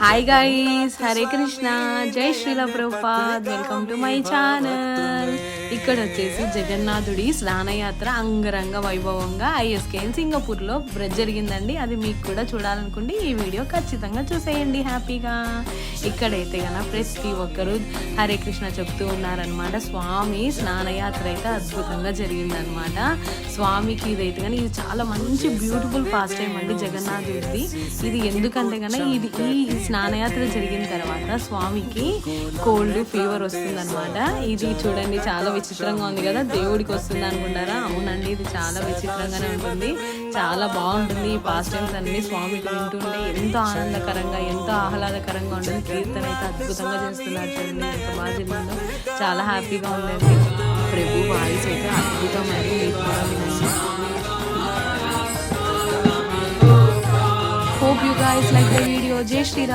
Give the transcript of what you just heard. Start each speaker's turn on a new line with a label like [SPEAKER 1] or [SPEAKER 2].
[SPEAKER 1] Hi guys, Hare Krishna, జై Srila Prabhupad. Welcome to my channel. ఇక్కడ వచ్చేసి జగన్నాథుడి స్నానయాత్ర అంగరంగ వైభవంగా ఐఎస్కేఎన్ సింగపూర్లో జరిగిందండి. అది మీకు కూడా చూడాలనుకుంటే ఈ వీడియో ఖచ్చితంగా చూసేయండి హ్యాపీగా. ఇక్కడైతే కనుక ప్రతి ఒక్కరు హరే కృష్ణ చెప్తూ ఉన్నారనమాట. స్వామి స్నానయాత్ర అయితే అద్భుతంగా జరిగిందనమాట. స్వామికి ఇదైతే కానీ ఇది చాలా మంచి బ్యూటిఫుల్ పాస్ట్ టైం అండి జగన్నాథుడిది. ఇది ఎందుకంటే కనుక ఇది ఈ స్నానయాత్ర జరిగిన తర్వాత స్వామికి కోల్డ్ ఫీవర్ వస్తుందన్నమాట. ఇది చూడండి చాలా విచిత్రంగా ఉంది కదా, దేవుడికి వస్తుంది అనుకుంటారా? అవునండి, ఇది చాలా విచిత్రంగానే ఉంటుంది, చాలా బాగుంటుంది. ఈ పాస్ట్ టైమ్స్ అన్ని స్వామికి వింటుంటే ఎంతో ఆనందకరంగా ఎంతో ఆహ్లాదకరంగా ఉంటుంది. కీర్తన అయితే అద్భుతంగా చేస్తున్నారు, చూడండి ఎంత బాగా జరిగిందో, చాలా హ్యాపీగా ఉందండి. ప్రభు వాయిస్ అయితే అద్భుతమైంది, మీరు కూడా వినండి. Hope you guys like the video. Jai Shri Ram.